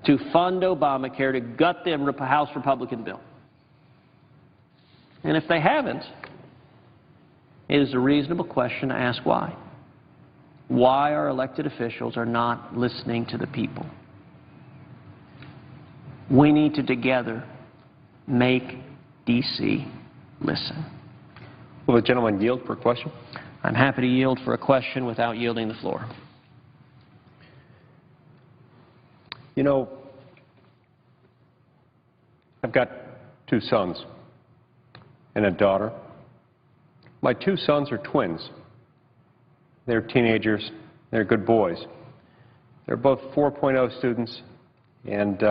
to fund Obamacare, to gut the House Republican bill. And if they haven't, it is a reasonable question to ask why. Why our elected officials are not listening to the people. We need to together make D.C. listen. Will the gentleman yield for a question? I'm happy to yield for a question without yielding the floor. You know, I've got 2 sons and a daughter. My 2 sons are twins. They're teenagers. They're good boys. They're both 4.0 students, and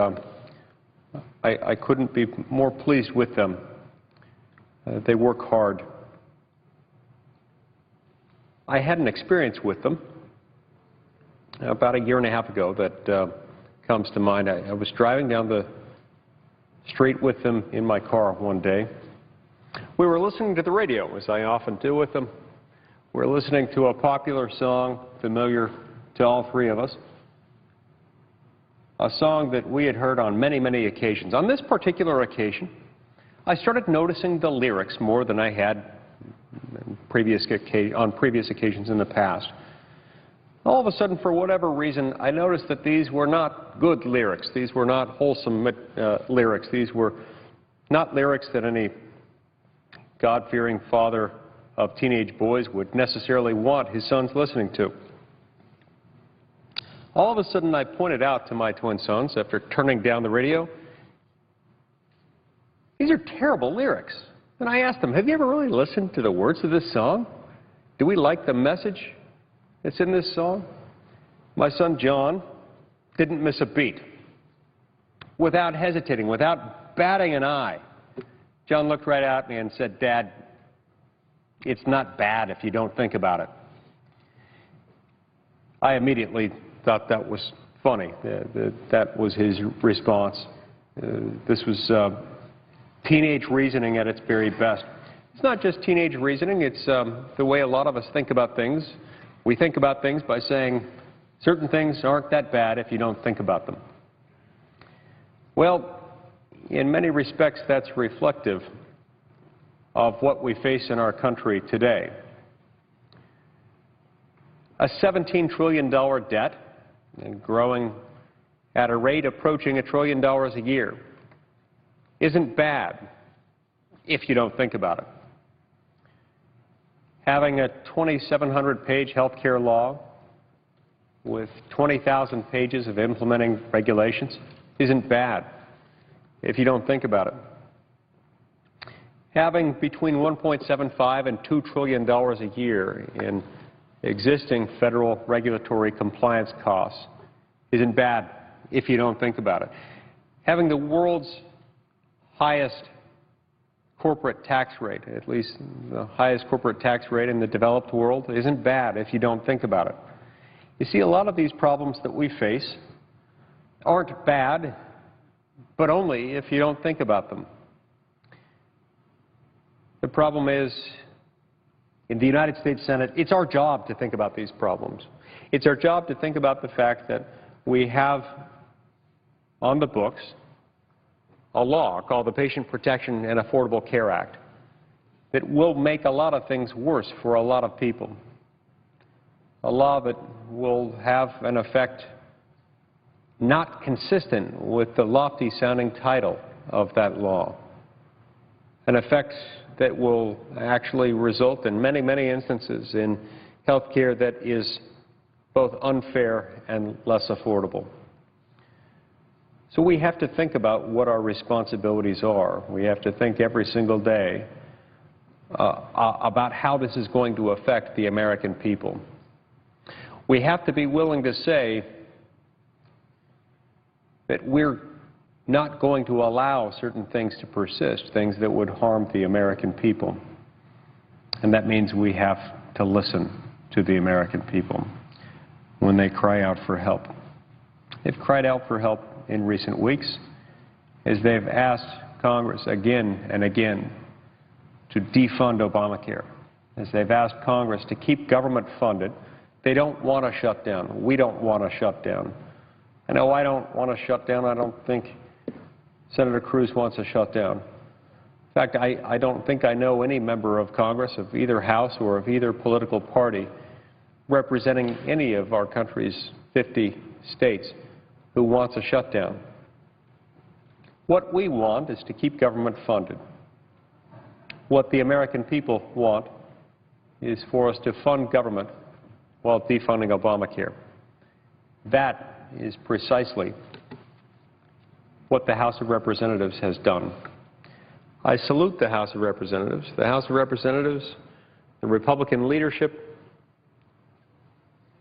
I couldn't be more pleased with them. They work hard. I had an experience with them about a year and a half ago that comes to mind. I was driving down the street with them in my car one day. We were listening to the radio, as I often do with them. We were listening to a popular song familiar to all 3 of us, a song that we had heard on many, many occasions. On this particular occasion, I started noticing the lyrics more than I had on previous occasions in the past. All of a sudden, for whatever reason, I noticed that these were not good lyrics. These were not wholesome lyrics. These were not lyrics that any God-fearing father of teenage boys would necessarily want his sons listening to. All of a sudden, I pointed out to my twin sons, after turning down the radio, these are terrible lyrics. And I asked them, have you ever really listened to the words of this song? Do we like the message that's in this song? My son John didn't miss a beat. Without hesitating, without batting an eye, John looked right at me and said, Dad, it's not bad if you don't think about it. I immediately thought that was funny. That was his response. This was teenage reasoning at its very best. It's not just teenage reasoning, it's the way a lot of us think about things. We think about things by saying certain things aren't that bad if you don't think about them. Well, in many respects, that's reflective of what we face in our country today. A $17 trillion debt and growing at a rate approaching $1 trillion a year isn't bad if you don't think about it. Having a 2,700-page health care law with 20,000 pages of implementing regulations isn't bad if you don't think about it. Having between $1.75 and $2 trillion a year in existing federal regulatory compliance costs isn't bad if you don't think about it. Having the world's highest corporate tax rate, at least the highest corporate tax rate in the developed world, isn't bad if you don't think about it. You see, a lot of these problems that we face aren't bad, but only if you don't think about them. The problem is, in the United States Senate, it's our job to think about these problems. It's our job to think about the fact that we have on the books a law called the Patient Protection and Affordable Care Act that will make a lot of things worse for a lot of people. A law that will have an effect not consistent with the lofty-sounding title of that law. An effect that will actually result in many, many instances in health care that is both unfair and less affordable. So we have to think about what our responsibilities are. We have to think every single day about how this is going to affect the American people. We have to be willing to say that we're not going to allow certain things to persist, things that would harm the American people. And that means we have to listen to the American people when they cry out for help. They've cried out for help in recent weeks as they've asked Congress again and again to defund Obamacare, as they've asked Congress to keep government funded. They don't want to shut down. We don't want to shut down I know I don't want to shut down. I don't think Senator Cruz wants to shut down. In fact, I don't think I know any member of Congress of either House or of either political party representing any of our country's 50 states who wants a shutdown. What we want is to keep government funded. What the American people want is for us to fund government while defunding Obamacare. That is precisely what the House of Representatives has done. I salute the House of Representatives. The House of Representatives, the Republican leadership,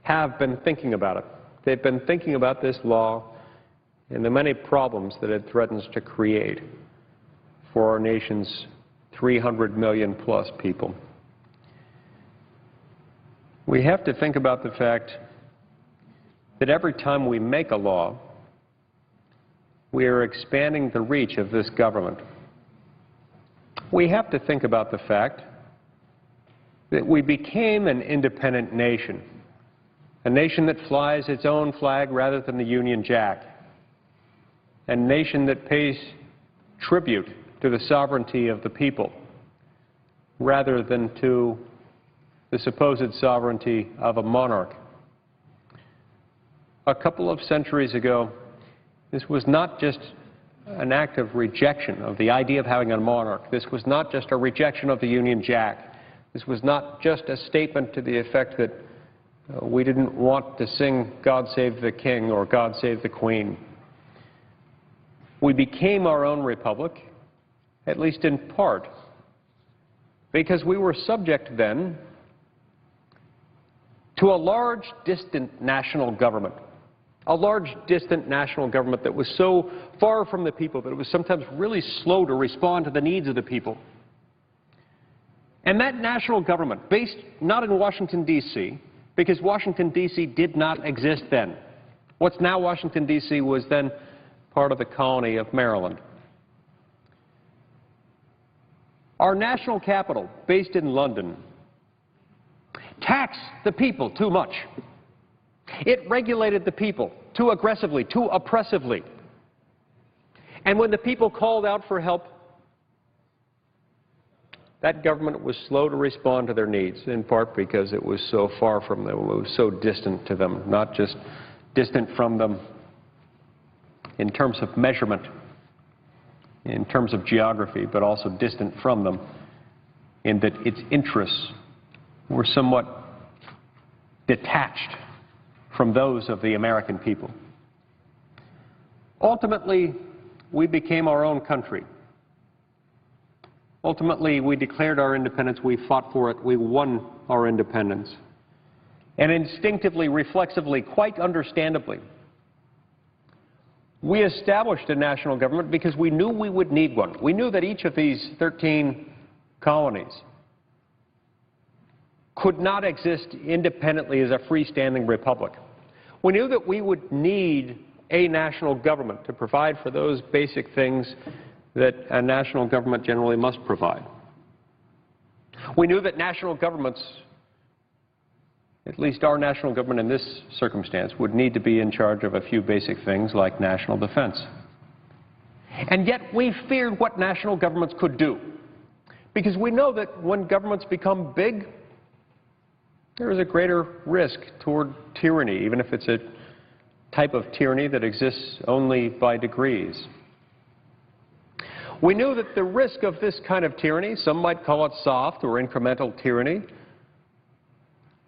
have been thinking about it. They've been thinking about this law and the many problems that it threatens to create for our nation's 300 million plus people. We have to think about the fact that every time we make a law, we are expanding the reach of this government. We have to think about the fact that we became an independent nation, a nation that flies its own flag rather than the Union Jack, a nation that pays tribute to the sovereignty of the people rather than to the supposed sovereignty of a monarch. A couple of centuries ago, this was not just an act of rejection of the idea of having a monarch. This was not just a rejection of the Union Jack. This was not just a statement to the effect that we didn't want to sing God Save the King or God Save the Queen. We became our own republic, at least in part, because we were subject then to a large, distant national government. A large, distant national government that was so far from the people that it was sometimes really slow to respond to the needs of the people. And that national government, based not in Washington, D.C., because Washington, D.C. did not exist then. What's now Washington, D.C. was then part of the colony of Maryland. Our national capital, based in London, taxed the people too much. It regulated the people too aggressively, too oppressively. And when the people called out for help, that government was slow to respond to their needs, in part because it was so far from them, it was so distant to them, not just distant from them in terms of measurement, in terms of geography, but also distant from them in that its interests were somewhat detached from those of the American people. Ultimately, we became our own country. Ultimately, we declared our independence, we fought for it, we won our independence. And instinctively, reflexively, quite understandably, we established a national government because we knew we would need one. We knew that each of these 13 colonies could not exist independently as a freestanding republic. We knew that we would need a national government to provide for those basic things that a national government generally must provide. We knew that national governments, at least our national government in this circumstance, would need to be in charge of a few basic things like national defense. And yet we feared what national governments could do, because we know that when governments become big, there is a greater risk toward tyranny, even if it's a type of tyranny that exists only by degrees. We knew that the risk of this kind of tyranny, some might call it soft or incremental tyranny,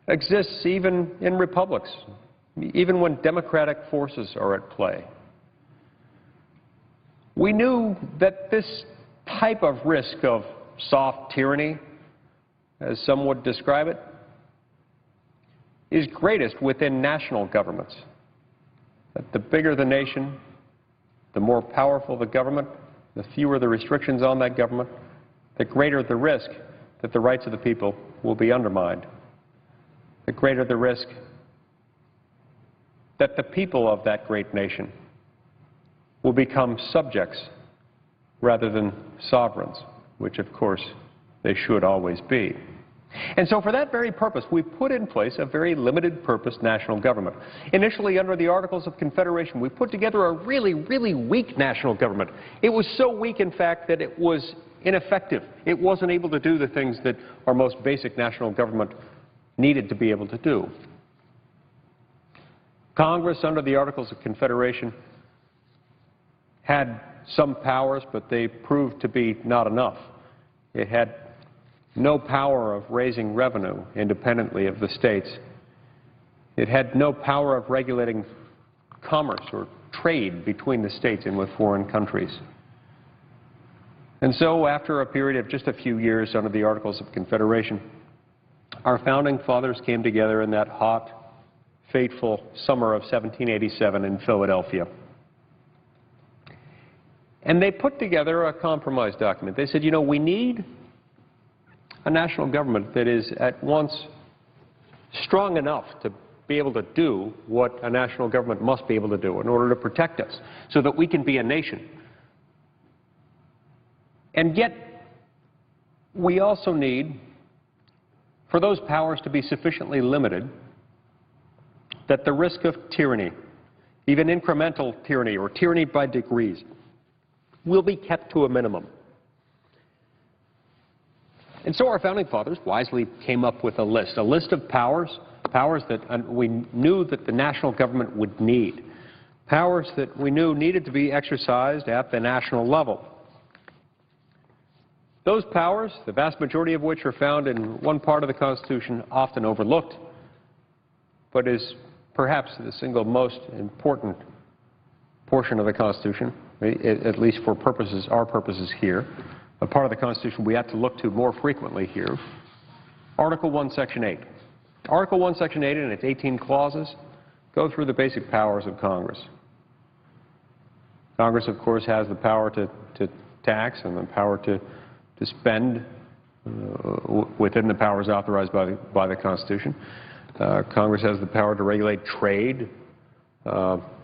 exists even in republics, even when democratic forces are at play. We knew that this type of risk of soft tyranny, as some would describe it, is greatest within national governments. That the bigger the nation, the more powerful the government, the fewer the restrictions on that government, the greater the risk that the rights of the people will be undermined, the greater the risk that the people of that great nation will become subjects rather than sovereigns, which of course they should always be. And so for that very purpose, we put in place a very limited purpose national government. Initially, under the Articles of Confederation, we put together a really, really weak national government. It was so weak, in fact, that it was ineffective. It wasn't able to do the things that our most basic national government needed to be able to do. Congress, under the Articles of Confederation, had some powers, but they proved to be not enough. It had no power of raising revenue independently of the states. It had no power of regulating commerce or trade between the states and with foreign countries. And so, after a period of just a few years under the Articles of Confederation, our founding fathers came together in that hot, fateful summer of 1787 in Philadelphia. And they put together a compromise document. They said, you know, we need a national government that is at once strong enough to be able to do what a national government must be able to do in order to protect us so that we can be a nation. And yet, we also need for those powers to be sufficiently limited that the risk of tyranny, even incremental tyranny or tyranny by degrees, will be kept to a minimum. And so our founding fathers wisely came up with a list of powers that we knew that the national government would need, powers that we knew needed to be exercised at the national level. Those powers, the vast majority of which are found in one part of the Constitution, often overlooked, but is perhaps the single most important portion of the Constitution, at least for purposes, our purposes here, a part of the Constitution we have to look to more frequently here, Article 1, Section 8. Article 1, Section 8 and its 18 clauses go through the basic powers of Congress. Congress, of course, has the power to tax and the power to spend within the powers authorized by the Constitution. Congress has the power to regulate trade,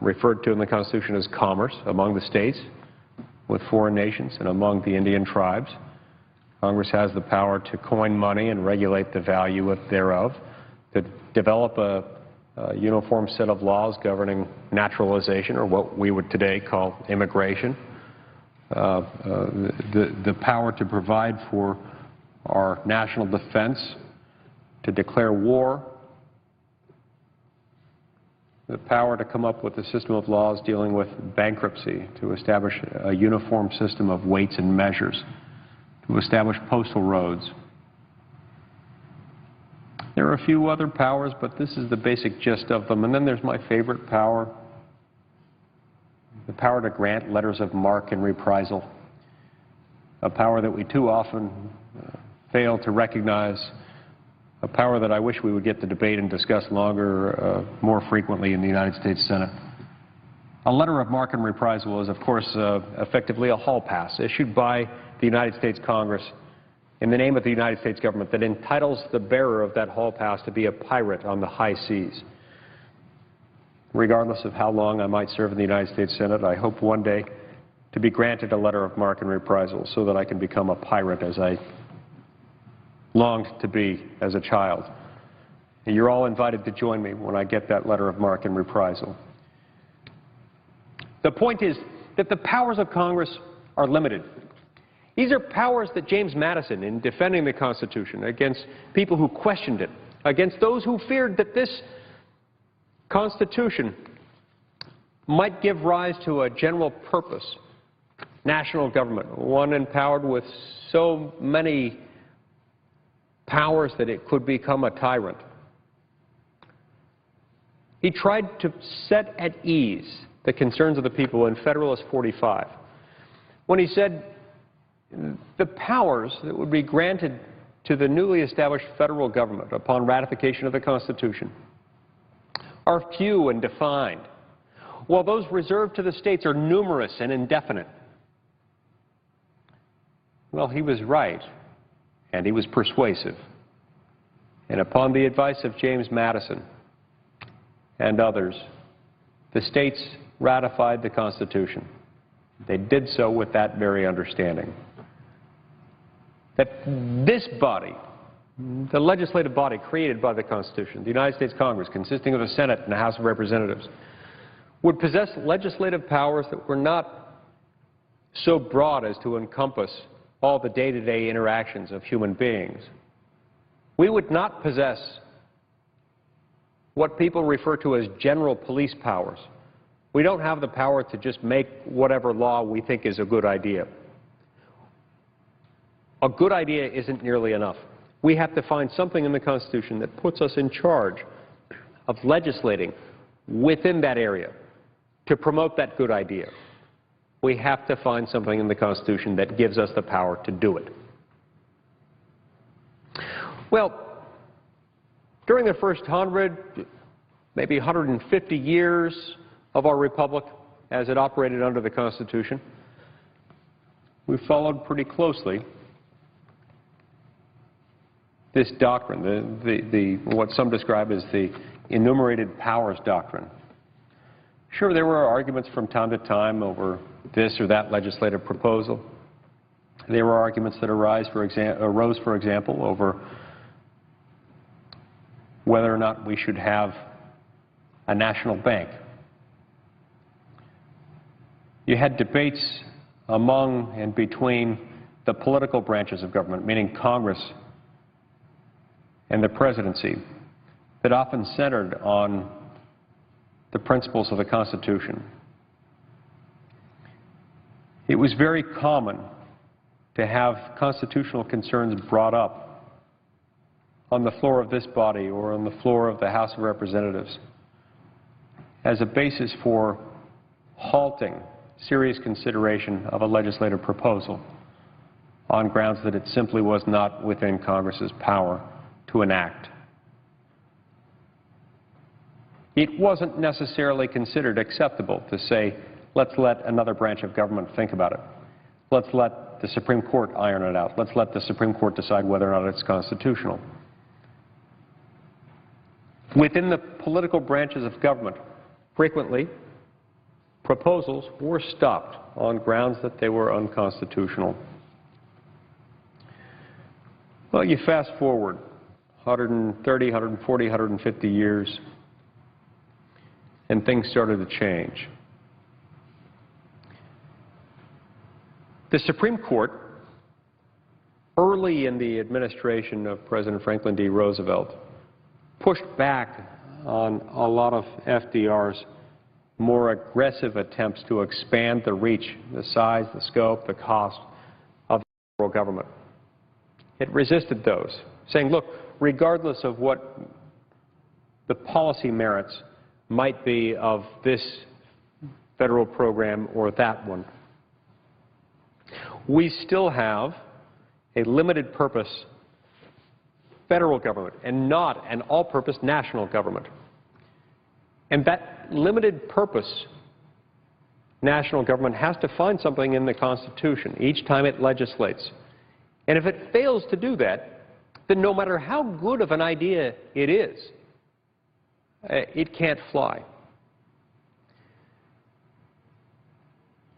referred to in the Constitution as commerce, among the states, with foreign nations and among the Indian tribes. Congress has the power to coin money and regulate the value thereof, to develop a uniform set of laws governing naturalization, or what we would today call immigration, the power to provide for our national defense, to declare war, the power to come up with a system of laws dealing with bankruptcy, to establish a uniform system of weights and measures, to establish postal roads. There are a few other powers, but this is the basic gist of them. And then there's my favorite power, the power to grant letters of marque and reprisal, a power that we too often fail to recognize, a power that I wish we would get to debate and discuss more frequently in the United States Senate. A letter of marque and reprisal is, of course, effectively a hall pass issued by the United States Congress in the name of the United States government that entitles the bearer of that hall pass to be a pirate on the high seas. Regardless of how long I might serve in the United States Senate, I hope one day to be granted a letter of marque and reprisal so that I can become a pirate as I longed to be as a child. And you're all invited to join me when I get that letter of marque and reprisal. The point is that the powers of Congress are limited. These are powers that James Madison, in defending the Constitution against people who questioned it, against those who feared that this Constitution might give rise to a general purpose national government, one empowered with so many powers that it could become a tyrant. He tried to set at ease the concerns of the people in Federalist 45 when he said the powers that would be granted to the newly established federal government upon ratification of the Constitution are few and defined, while those reserved to the states are numerous and indefinite. Well, he was right, and he was persuasive. And upon the advice of James Madison and others, the states ratified the Constitution. They did so with that very understanding, that this body the legislative body created by the Constitution, the United States Congress, consisting of the Senate and the House of Representatives, would possess legislative powers that were not so broad as to encompass all the day-to-day interactions of human beings. We would not possess what people refer to as general police powers. We don't have the power to just make whatever law we think is a good idea. A good idea isn't nearly enough. We have to find something in the Constitution that puts us in charge of legislating within that area to promote that good idea. We have to find something in the Constitution that gives us the power to do it. Well, during the first 100, maybe 150 years of our republic as it operated under the Constitution, we followed pretty closely this doctrine, what some describe as the enumerated powers doctrine. Sure, there were arguments from time to time over this or that legislative proposal. There were arguments that arose, for example, over whether or not we should have a national bank. You had debates among and between the political branches of government, meaning Congress and the presidency, that often centered on the principles of the Constitution. It was very common to have constitutional concerns brought up on the floor of this body or on the floor of the House of Representatives as a basis for halting serious consideration of a legislative proposal on grounds that it simply was not within Congress's power to enact. It wasn't necessarily considered acceptable to say, let's let another branch of government think about it. Let's let the Supreme Court iron it out. Let's let the Supreme Court decide whether or not it's constitutional. Within the political branches of government, frequently, proposals were stopped on grounds that they were unconstitutional. Well, you fast forward 130, 140, 150 years, and things started to change. The Supreme Court, early in the administration of President Franklin D. Roosevelt, pushed back on a lot of FDR's more aggressive attempts to expand the reach, the size, the scope, the cost of the federal government. It resisted those, saying, look, regardless of what the policy merits might be of this federal program or that one, we still have a limited purpose federal government and not an all-purpose national government. And that limited purpose national government has to find something in the Constitution each time it legislates. And if it fails to do that, then no matter how good of an idea it is, it can't fly.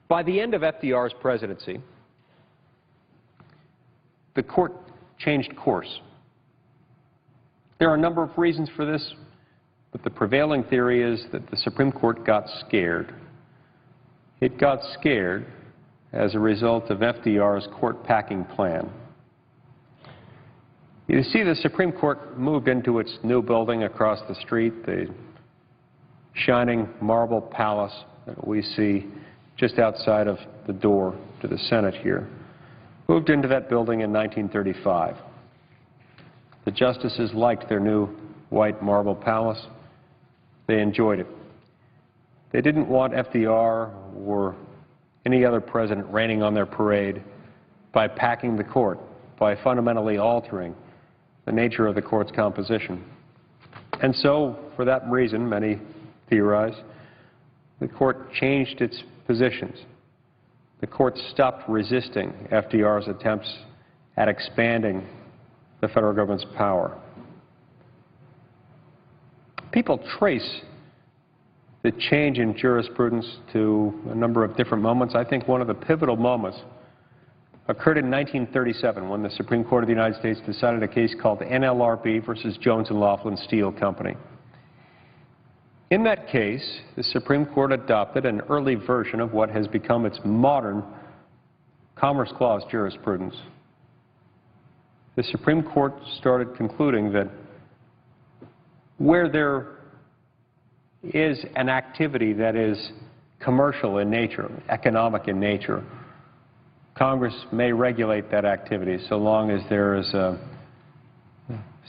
By the end of FDR's presidency, the court changed course. There are a number of reasons for this, but the prevailing theory is that the Supreme Court got scared. It got scared as a result of FDR's court-packing plan. You see, the Supreme Court moved into its new building across the street, the shining marble palace that we see just outside of the door to the Senate here. Moved into that building in 1935. The justices liked their new white marble palace. They enjoyed it. They didn't want FDR or any other president raining on their parade by packing the court, by fundamentally altering the nature of the court's composition. And so, for that reason, many theorize, the court changed its positions. The court stopped resisting FDR's attempts at expanding the federal government's power. People trace the change in jurisprudence to a number of different moments. I think one of the pivotal moments occurred in 1937 when the Supreme Court of the United States decided a case called NLRB versus Jones and Laughlin Steel Company. In that case, the Supreme Court adopted an early version of what has become its modern Commerce Clause jurisprudence. The Supreme Court started concluding that where there is an activity that is commercial in nature, economic in nature, Congress may regulate that activity so long as there is a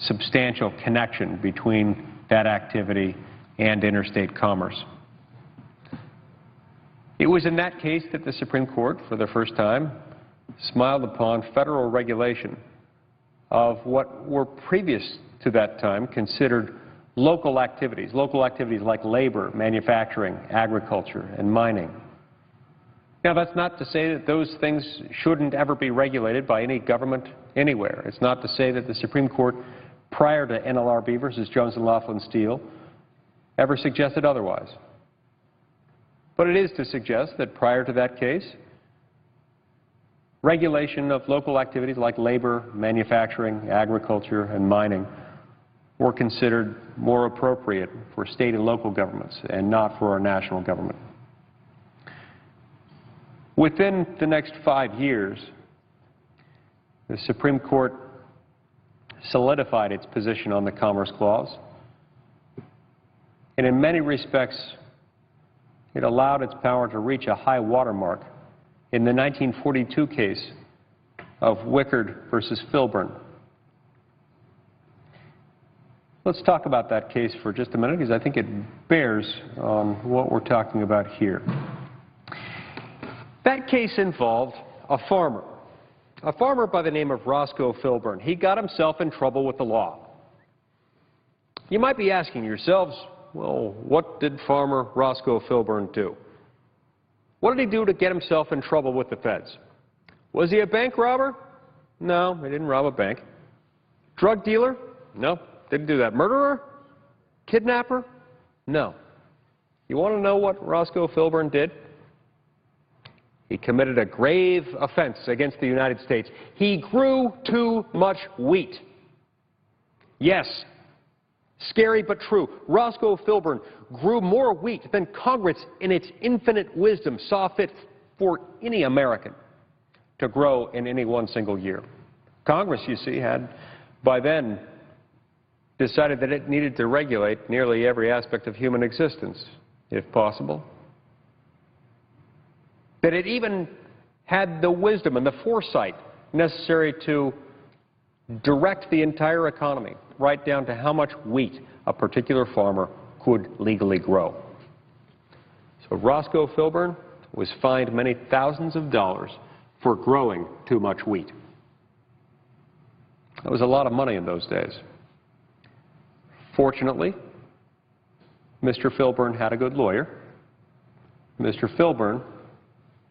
substantial connection between that activity and interstate commerce. It was in that case that the Supreme Court, for the first time, smiled upon federal regulation of what were previous to that time considered local activities like labor, manufacturing, agriculture, and mining. Now, that's not to say that those things shouldn't ever be regulated by any government anywhere. It's not to say that the Supreme Court, prior to NLRB versus Jones and Laughlin Steel, ever suggested otherwise. But it is to suggest that prior to that case, regulation of local activities like labor, manufacturing, agriculture, and mining were considered more appropriate for state and local governments and not for our national government. Within the next 5 years, the Supreme Court solidified its position on the Commerce Clause, and in many respects, it allowed its power to reach a high watermark in the 1942 case of Wickard versus Filburn. Let's talk about that case for just a minute because I think it bears on what we're talking about here. That case involved a farmer by the name of Roscoe Filburn. He got himself in trouble with the law. You might be asking yourselves, well, what did farmer Roscoe Filburn do? What did he do to get himself in trouble with the feds? Was he a bank robber? No, he didn't rob a bank. Drug dealer? No, didn't do that. Murderer? Kidnapper? No. You want to know what Roscoe Filburn did? He committed a grave offense against the United States. He grew too much wheat. Yes, scary but true. Roscoe Filburn grew more wheat than Congress, in its infinite wisdom, saw fit for any American to grow in any one single year. Congress, you see, had by then decided that it needed to regulate nearly every aspect of human existence, if possible. That it even had the wisdom and the foresight necessary to direct the entire economy, right down to how much wheat a particular farmer could legally grow. So Roscoe Filburn was fined many thousands of dollars for growing too much wheat. That was a lot of money in those days. Fortunately, Mr. Filburn had a good lawyer. Mr. Filburn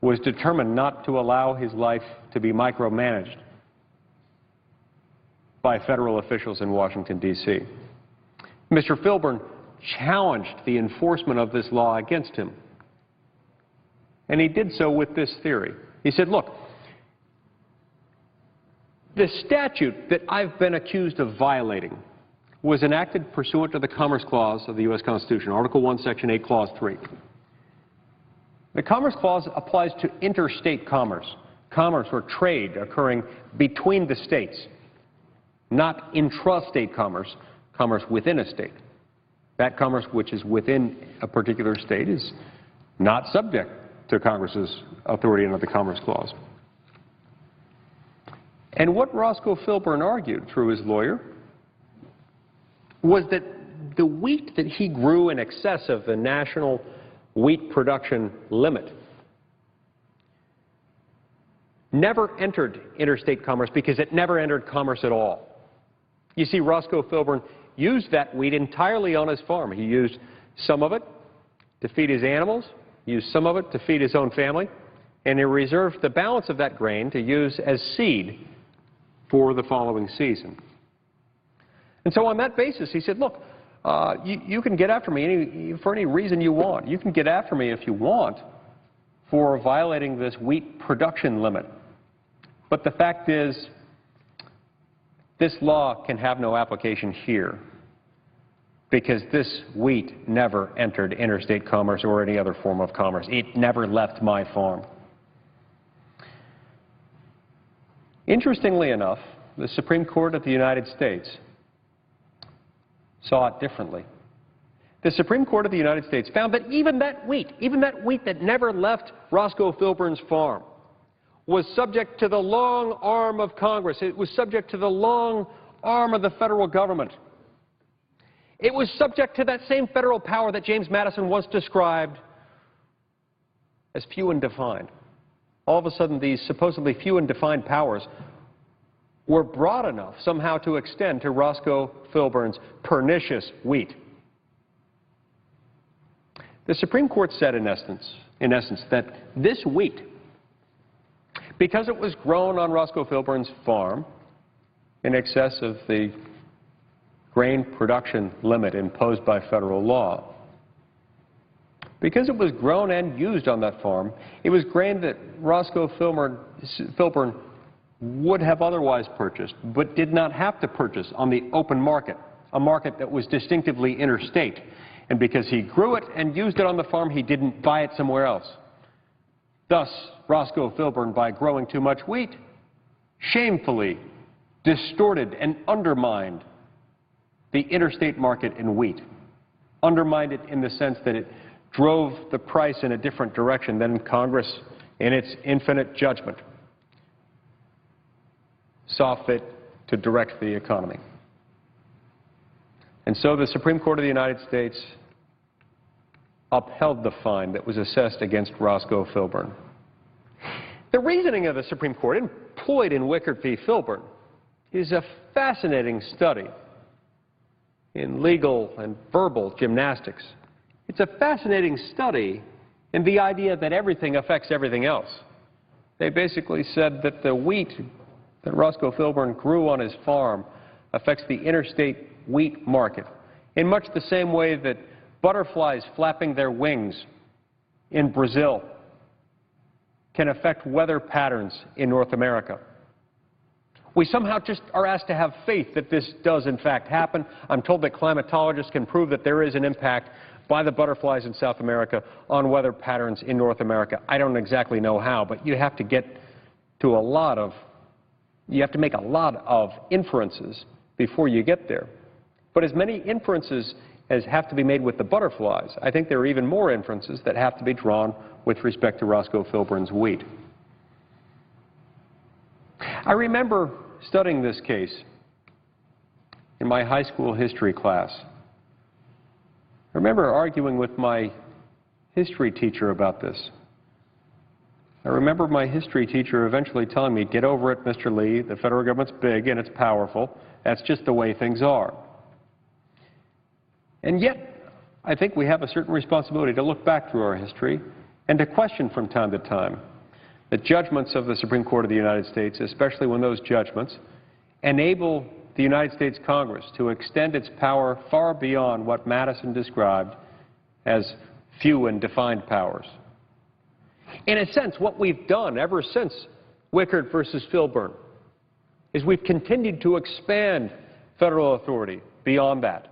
was determined not to allow his life to be micromanaged by federal officials in Washington, D.C. Mr. Filburn challenged the enforcement of this law against him. And he did so with this theory. He said, look, the statute that I've been accused of violating was enacted pursuant to the Commerce Clause of the U.S. Constitution, Article 1, Section 8, Clause 3. The Commerce Clause applies to interstate commerce, commerce or trade occurring between the states, not intrastate commerce, commerce within a state. That commerce which is within a particular state is not subject to Congress's authority under the Commerce Clause. And what Roscoe Filburn argued through his lawyer was that the wheat that he grew in excess of the national wheat production limit never entered interstate commerce because it never entered commerce at all. You see, Roscoe Filburn used that wheat entirely on his farm. He used some of it to feed his animals, used some of it to feed his own family, and he reserved the balance of that grain to use as seed for the following season. And so on that basis, he said, look, you can get after me for any reason you want. You can get after me if you want for violating this wheat production limit. But the fact is, this law can have no application here because this wheat never entered interstate commerce or any other form of commerce. It never left my farm. Interestingly enough, the Supreme Court of the United States saw it differently. The Supreme Court of the United States found that even that wheat that never left Roscoe Filburn's farm, was subject to the long arm of Congress. It was subject to the long arm of the federal government. It was subject to that same federal power that James Madison once described as few and defined. All of a sudden, these supposedly few and defined powers were broad enough somehow to extend to Roscoe Filburn's pernicious wheat. The Supreme Court said, in essence, that this wheat, because it was grown on Roscoe Filburn's farm in excess of the grain production limit imposed by federal law, because it was grown and used on that farm, it was grain that Roscoe Filburn would have otherwise purchased, but did not have to purchase on the open market, a market that was distinctively interstate. And because he grew it and used it on the farm, he didn't buy it somewhere else. Thus, Roscoe Filburn, by growing too much wheat, shamefully distorted and undermined the interstate market in wheat. Undermined it in the sense that it drove the price in a different direction than Congress, in its infinite judgment, saw fit to direct the economy. And so the Supreme Court of the United States upheld the fine that was assessed against Roscoe Filburn. The reasoning of the Supreme Court, employed in Wickert v. Filburn, is a fascinating study in legal and verbal gymnastics. It's a fascinating study in the idea that everything affects everything else. They basically said that the wheat that Roscoe Filburn grew on his farm affects the interstate wheat market in much the same way that butterflies flapping their wings in Brazil can affect weather patterns in North America. We somehow just are asked to have faith that this does in fact happen. I'm told that climatologists can prove that there is an impact by the butterflies in South America on weather patterns in North America. I don't exactly know how, but you have to get to you have to make a lot of inferences before you get there. But as many inferences as have to be made with the butterflies, I think there are even more inferences that have to be drawn with respect to Roscoe Filburn's wheat. I remember studying this case in my high school history class. I remember arguing with my history teacher about this. I remember my history teacher eventually telling me, "Get over it, Mr. Lee. The federal government's big and it's powerful. That's just the way things are." And yet, I think we have a certain responsibility to look back through our history and to question from time to time the judgments of the Supreme Court of the United States, especially when those judgments enable the United States Congress to extend its power far beyond what Madison described as few and defined powers. In a sense, what we've done ever since Wickert versus Filburn is we've continued to expand federal authority beyond that.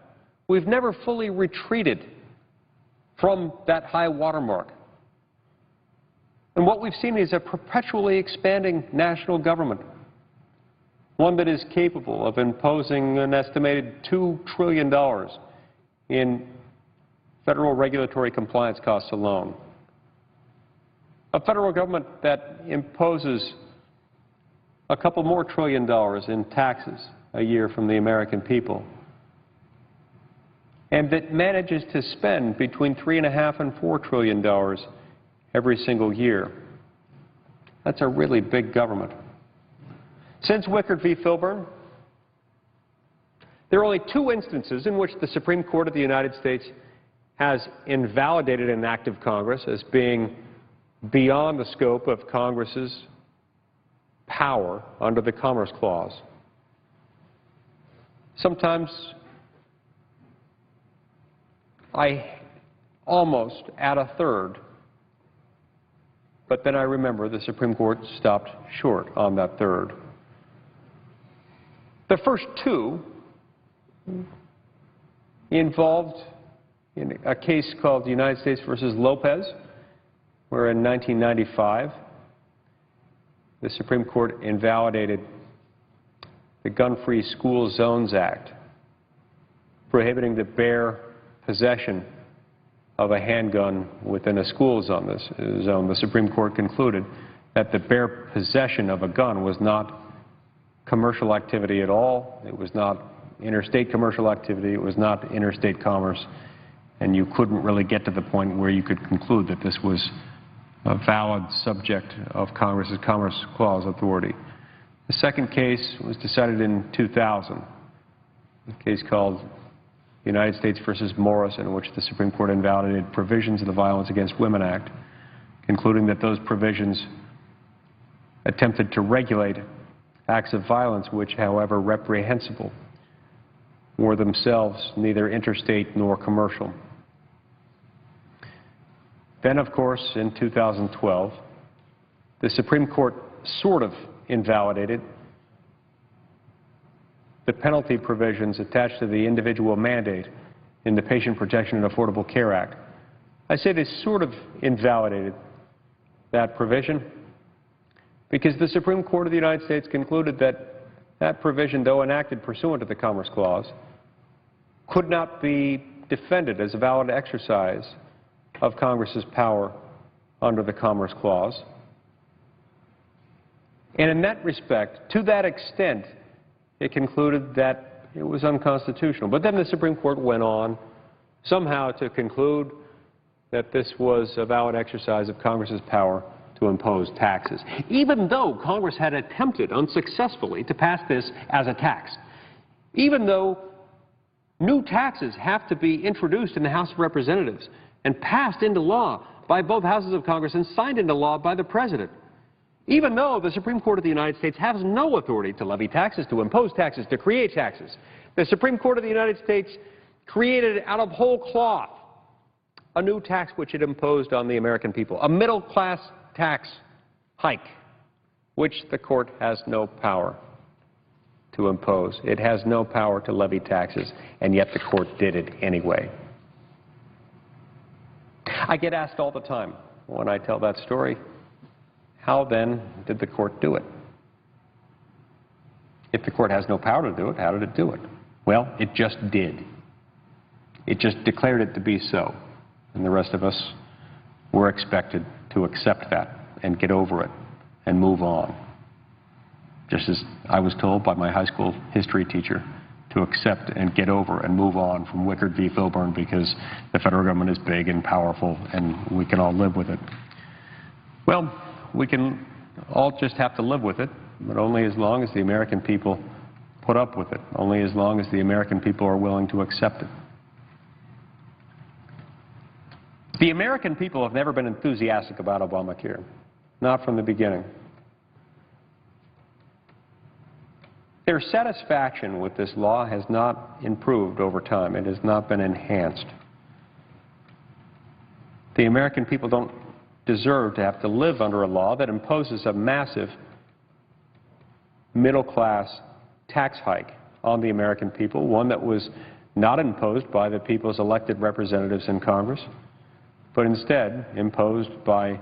We've never fully retreated from that high watermark. And what we've seen is a perpetually expanding national government, one that is capable of imposing an estimated $2 trillion in federal regulatory compliance costs alone. A federal government that imposes a couple more $1 trillion in taxes a year from the American people, and that manages to spend between $3.5 and $4 trillion every single year. That's a really big government. Since Wickert v. Filburn, there are only 2 instances in which the Supreme Court of the United States has invalidated an act of Congress as being beyond the scope of Congress's power under the Commerce Clause. Sometimes I almost add a third But then I remember the Supreme Court stopped short on that third. The first two involved in a case called the United States versus Lopez, where in 1995 the Supreme Court invalidated the Gun-Free School Zones Act, prohibiting the bare possession of a handgun within a school zone. The Supreme Court concluded that the bare possession of a gun was not commercial activity at all. It was not interstate commercial activity. It was not interstate commerce. And you couldn't really get to the point where you could conclude that this was a valid subject of Congress's Commerce Clause authority. The second case was decided in 2000, a case called United States versus Morris, in which the Supreme Court invalidated provisions of the Violence Against Women Act, concluding that those provisions attempted to regulate acts of violence which, however reprehensible, were themselves neither interstate nor commercial. Then, of course, in 2012, the Supreme Court sort of invalidated the penalty provisions attached to the individual mandate in the Patient Protection and Affordable Care Act. I say they sort of invalidated that provision because the Supreme Court of the United States concluded that that provision, though enacted pursuant to the Commerce Clause, could not be defended as a valid exercise of Congress's power under the Commerce Clause. And in that respect, to that extent, it concluded that it was unconstitutional. But then the Supreme Court went on somehow to conclude that this was a valid exercise of Congress's power to impose taxes, even though Congress had attempted unsuccessfully to pass this as a tax. Even though new taxes have to be introduced in the House of Representatives and passed into law by both houses of Congress and signed into law by the President. Even though the Supreme Court of the United States has no authority to levy taxes, to impose taxes, to create taxes. The Supreme Court of the United States created out of whole cloth a new tax which it imposed on the American people, a middle-class tax hike, which the court has no power to impose. It has no power to levy taxes, and yet the court did it anyway. I get asked all the time when I tell that story, how then did the court do it? If the court has no power to do it, how did it do it? Well, it just did. It just declared it to be so. And the rest of us were expected to accept that and get over it and move on. Just as I was told by my high school history teacher to accept and get over and move on from Wickard v. Filburn because the federal government is big and powerful and we can all live with it. Well, we can all just have to live with it, but only as long as the American people put up with it, only as long as the American people are willing to accept it. The American people have never been enthusiastic about Obamacare, not from the beginning. Their satisfaction with this law has not improved over time. It has not been enhanced. The American people don't deserve to have to live under a law that imposes a massive middle-class tax hike on the American people, one that was not imposed by the people's elected representatives in Congress, but instead imposed by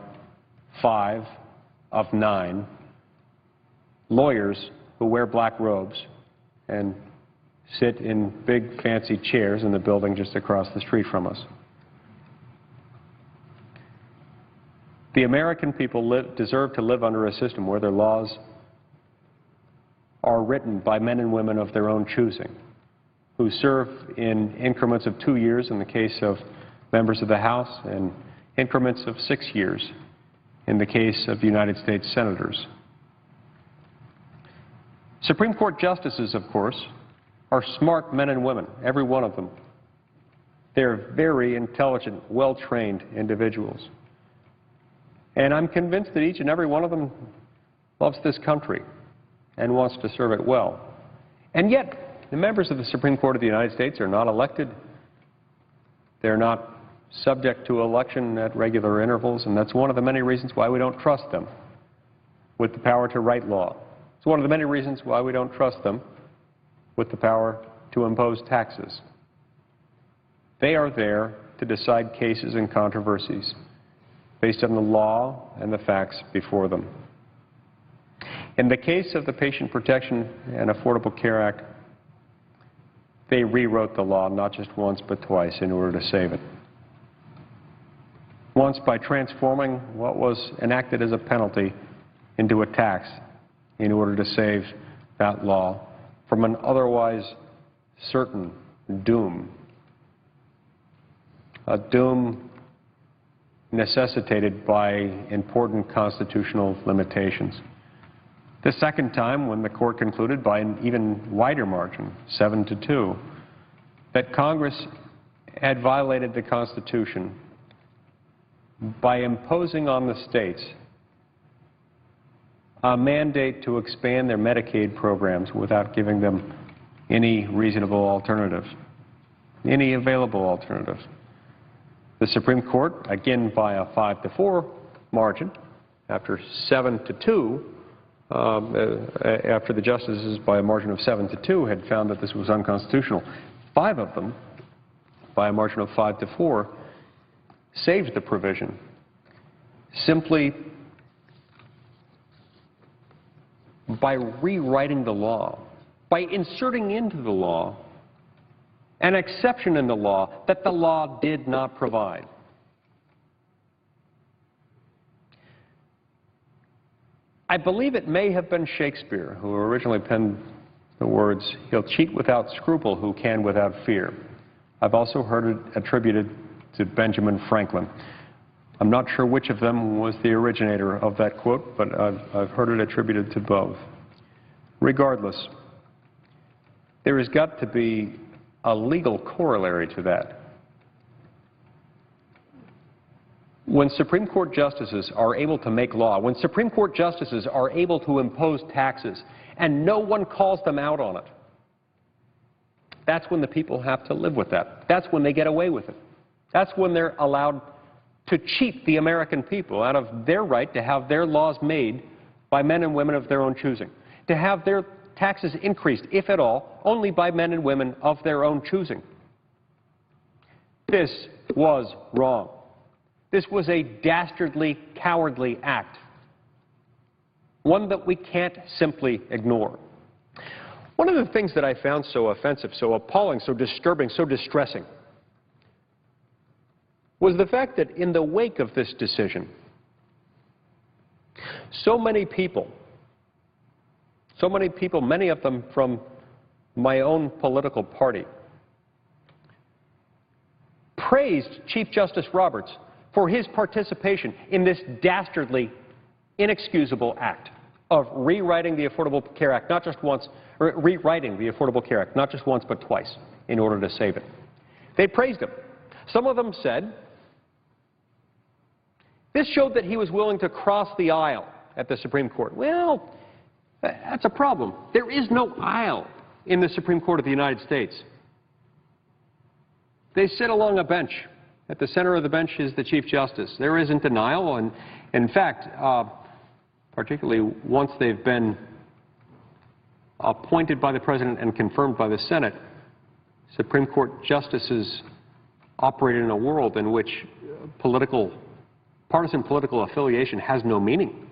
5 of 9 lawyers who wear black robes and sit in big fancy chairs in the building just across the street from us. The American people deserve to live under a system where their laws are written by men and women of their own choosing, who serve in increments of 2 years in the case of members of the House and increments of 6 years in the case of United States senators. Supreme Court justices, of course, are smart men and women, every one of them. They're very intelligent, well-trained individuals. And I'm convinced that each and every one of them loves this country and wants to serve it well. And yet, the members of the Supreme Court of the United States are not elected. They're not subject to election at regular intervals, and that's one of the many reasons why we don't trust them with the power to write law. It's one of the many reasons why we don't trust them with the power to impose taxes. They are there to decide cases and controversies based on the law and the facts before them. In the case of the Patient Protection and Affordable Care Act, they rewrote the law not just once but twice in order to save it. Once by transforming what was enacted as a penalty into a tax in order to save that law from an otherwise certain doom, a doom necessitated by important constitutional limitations. The second time, when the court concluded by an even wider margin, 7-2, that Congress had violated the Constitution by imposing on the states a mandate to expand their Medicaid programs without giving them any reasonable alternative, any available alternative. The Supreme Court, again by a 5-4 margin, after 7-2, after the justices by a margin of 7-2 had found that this was unconstitutional, 5 of them, by a margin of 5-4, saved the provision simply by rewriting the law, by inserting into the law an exception in the law that the law did not provide. I believe it may have been Shakespeare who originally penned the words, "He'll cheat without scruple who can without fear." I've also heard it attributed to Benjamin Franklin. I'm not sure which of them was the originator of that quote, but I've heard it attributed to both. Regardless, there has got to be a legal corollary to that. When Supreme Court justices are able to make law, when Supreme Court justices are able to impose taxes and no one calls them out on it, that's when the people have to live with that. That's when they get away with it. That's when they're allowed to cheat the American people out of their right to have their laws made by men and women of their own choosing, to have their taxes increased, if at all, only by men and women of their own choosing. This was wrong. This was a dastardly, cowardly act, one that we can't simply ignore. One of the things that I found so offensive, so appalling, so disturbing, so distressing, was the fact that in the wake of this decision, so many people, many of them from my own political party, praised Chief Justice Roberts for his participation in this dastardly, inexcusable act of rewriting the Affordable Care Act not just once, or rewriting the Affordable Care Act not just once but twice in order to save it. They praised him. Some of them said this showed that he was willing to cross the aisle at the Supreme Court. Well, that's a problem. There is no aisle in the Supreme Court of the United States. They sit along a bench. At the center of the bench is the Chief Justice. There isn't an aisle, and in fact, particularly once they've been appointed by the President and confirmed by the Senate, Supreme Court justices operate in a world in which partisan political affiliation has no meaning.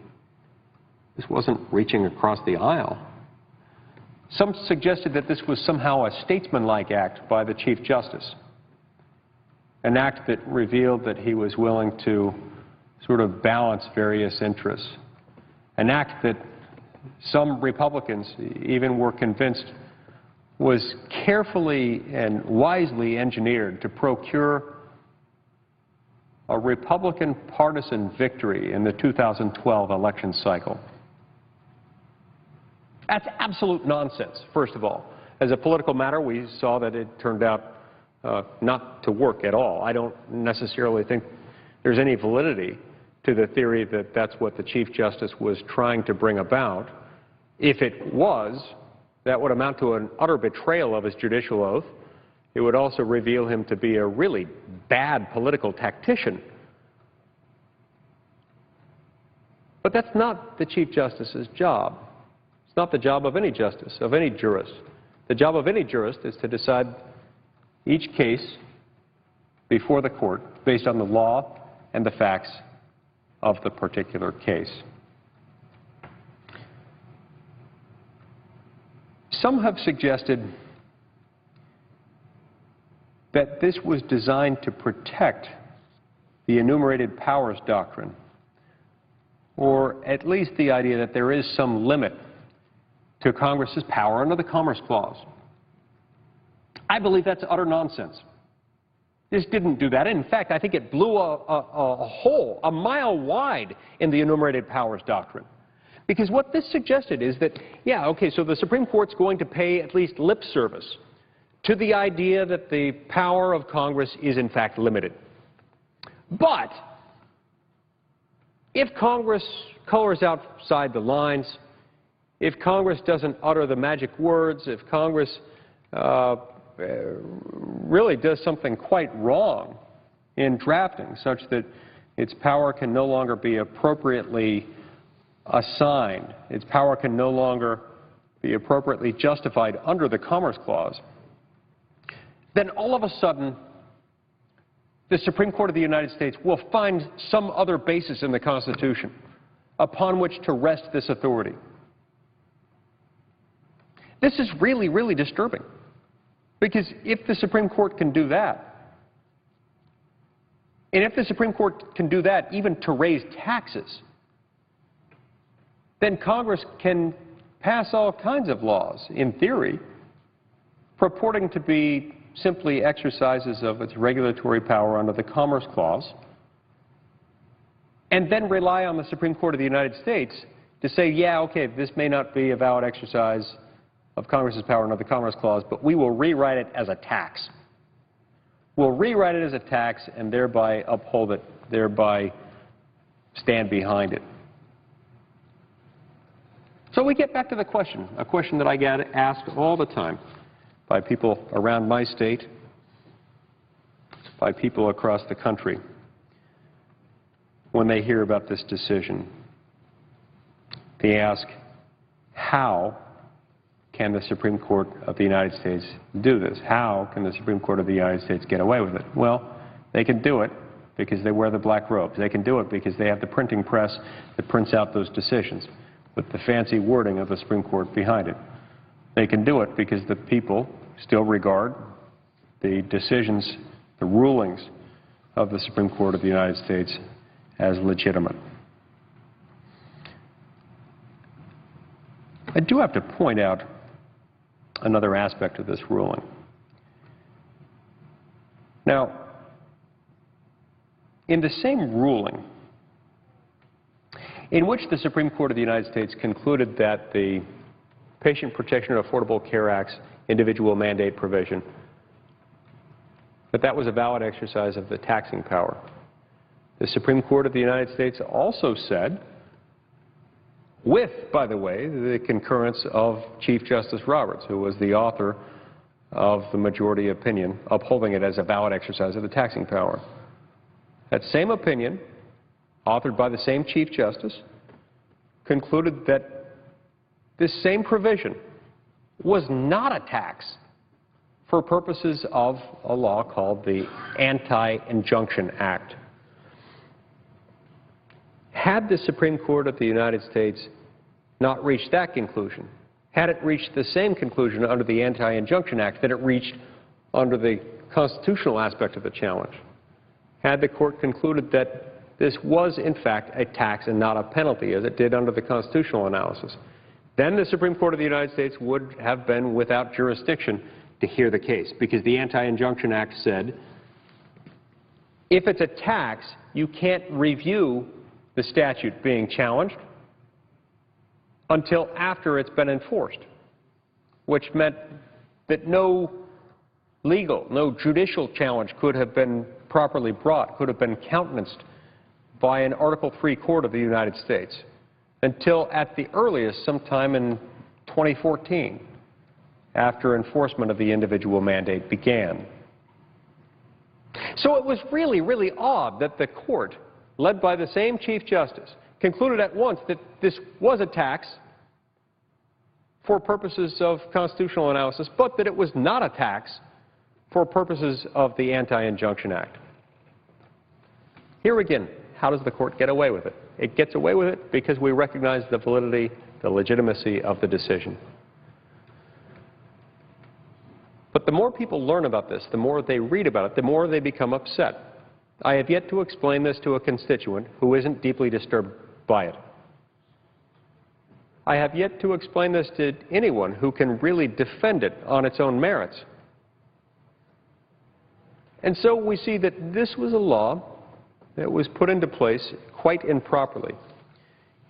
This wasn't reaching across the aisle. Some suggested that this was somehow a statesmanlike act by the Chief Justice, an act that revealed that he was willing to sort of balance various interests, an act that some Republicans even were convinced was carefully and wisely engineered to procure a Republican partisan victory in the 2012 election cycle. That's absolute nonsense, first of all. As a political matter, we saw that it turned out not to work at all. I don't necessarily think there's any validity to the theory that that's what the Chief Justice was trying to bring about. If it was, that would amount to an utter betrayal of his judicial oath It would also reveal him to be a really bad political tactician. But that's not the Chief Justice's job. It's not the job of any justice, of any jurist. The job of any jurist is to decide each case before the court based on the law and the facts of the particular case. Some have suggested that this was designed to protect the enumerated powers doctrine, or at least the idea that there is some limit to Congress's power under the Commerce Clause. I believe that's utter nonsense. This didn't do that. In fact, I think it blew a hole a mile wide in the enumerated powers doctrine. Because what this suggested is that, yeah, okay, so the Supreme Court's going to pay at least lip service to the idea that the power of Congress is in fact limited. But if Congress colors outside the lines, if Congress doesn't utter the magic words, if Congress really does something quite wrong in drafting such that its power can no longer be appropriately assigned, its power can no longer be appropriately justified under the Commerce Clause, then all of a sudden the Supreme Court of the United States will find some other basis in the Constitution upon which to rest this authority. This is really, really disturbing, because if the Supreme Court can do that, and if the Supreme Court can do that even to raise taxes, then Congress can pass all kinds of laws, in theory, purporting to be simply exercises of its regulatory power under the Commerce Clause, and then rely on the Supreme Court of the United States to say, yeah, okay, this may not be a valid exercise of Congress's power under the Commerce Clause, but we will rewrite it as a tax. We'll rewrite it as a tax and thereby uphold it, thereby stand behind it. So we get back to the question, a question that I get asked all the time by people around my state, by people across the country, when they hear about this decision. They ask, how can the Supreme Court of the United States do this? How can the Supreme Court of the United States get away with it? Well, they can do it because they wear the black robes. They can do it because they have the printing press that prints out those decisions with the fancy wording of the Supreme Court behind it. They can do it because the people still regard the decisions, the rulings of the Supreme Court of the United States as legitimate. I do have to point out another aspect of this ruling. Now, in the same ruling in which the Supreme Court of the United States concluded that the Patient Protection and Affordable Care Act's individual mandate provision, that was a valid exercise of the taxing power, the Supreme Court of the United States also said, with, by the way, the concurrence of Chief Justice Roberts, who was the author of the majority opinion upholding it as a valid exercise of the taxing power. That same opinion, authored by the same Chief Justice, concluded that this same provision was not a tax for purposes of a law called the Anti-Injunction Act. Had the Supreme Court of the United States not reached that conclusion, had it reached the same conclusion under the Anti-Injunction Act that it reached under the constitutional aspect of the challenge, had the court concluded that this was in fact a tax and not a penalty, as it did under the constitutional analysis, then the Supreme Court of the United States would have been without jurisdiction to hear the case, because the Anti-Injunction Act said if it's a tax, you can't review the statute being challenged until after it's been enforced, which meant that no legal, no judicial challenge could have been properly brought, could have been countenanced by an Article III court of the United States until at the earliest sometime in 2014. after enforcement of the individual mandate began. So it was really, really odd that the court, led by the same Chief Justice, concluded at once that this was a tax for purposes of constitutional analysis, but that it was not a tax for purposes of the Anti-Injunction Act. Here again, how does the court get away with it? It gets away with it because we recognize the validity, the legitimacy of the decision. But the more people learn about this, the more they read about it, the more they become upset. I have yet to explain this to a constituent who isn't deeply disturbed by it. I have yet to explain this to anyone who can really defend it on its own merits. And so we see that this was a law that was put into place quite improperly.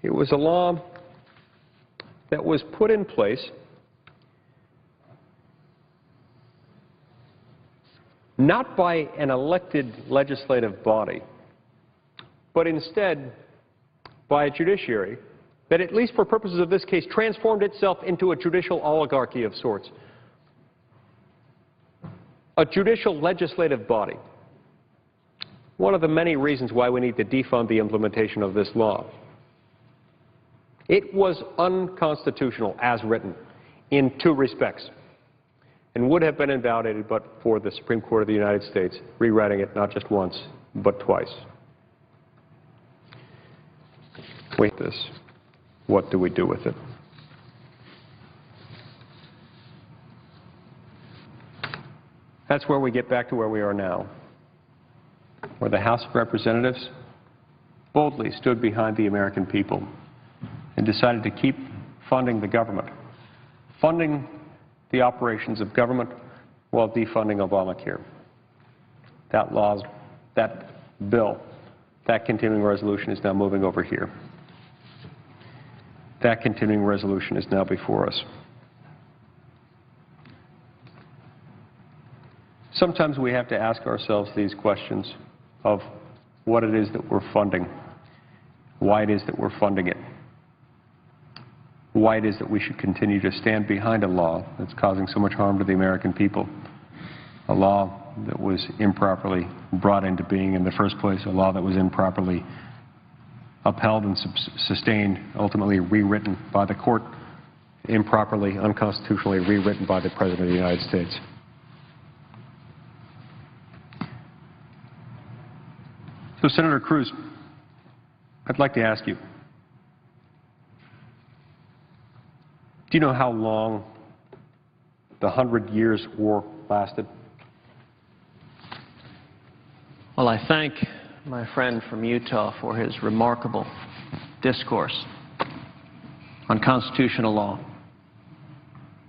It was a law that was put in place not by an elected legislative body, but instead by a judiciary that, at least for purposes of this case, transformed itself into a judicial oligarchy of sorts. A judicial legislative body. One of the many reasons why we need to defund the implementation of this law. It was unconstitutional as written in two respects and would have been invalidated but for the Supreme Court of the United States rewriting it not just once but twice. Wait this. What do we do with it? That's where we get back to where we are now, where the House of Representatives boldly stood behind the American people and decided to keep funding the government, funding the operations of government while defunding Obamacare. That law, that bill, that continuing resolution is now moving over here. That continuing resolution is now before us. Sometimes we have to ask ourselves these questions of what it is that we're funding, why it is that we're funding it, why it is that we should continue to stand behind a law that's causing so much harm to the American people, a law that was improperly brought into being in the first place, a law that was improperly upheld and sustained, ultimately rewritten by the court, improperly, unconstitutionally rewritten by the President of the United States. So, Senator Cruz, I'd like to ask you, do you know how long the 100 Years' War lasted? Well, I thank my friend from Utah for his remarkable discourse on constitutional law.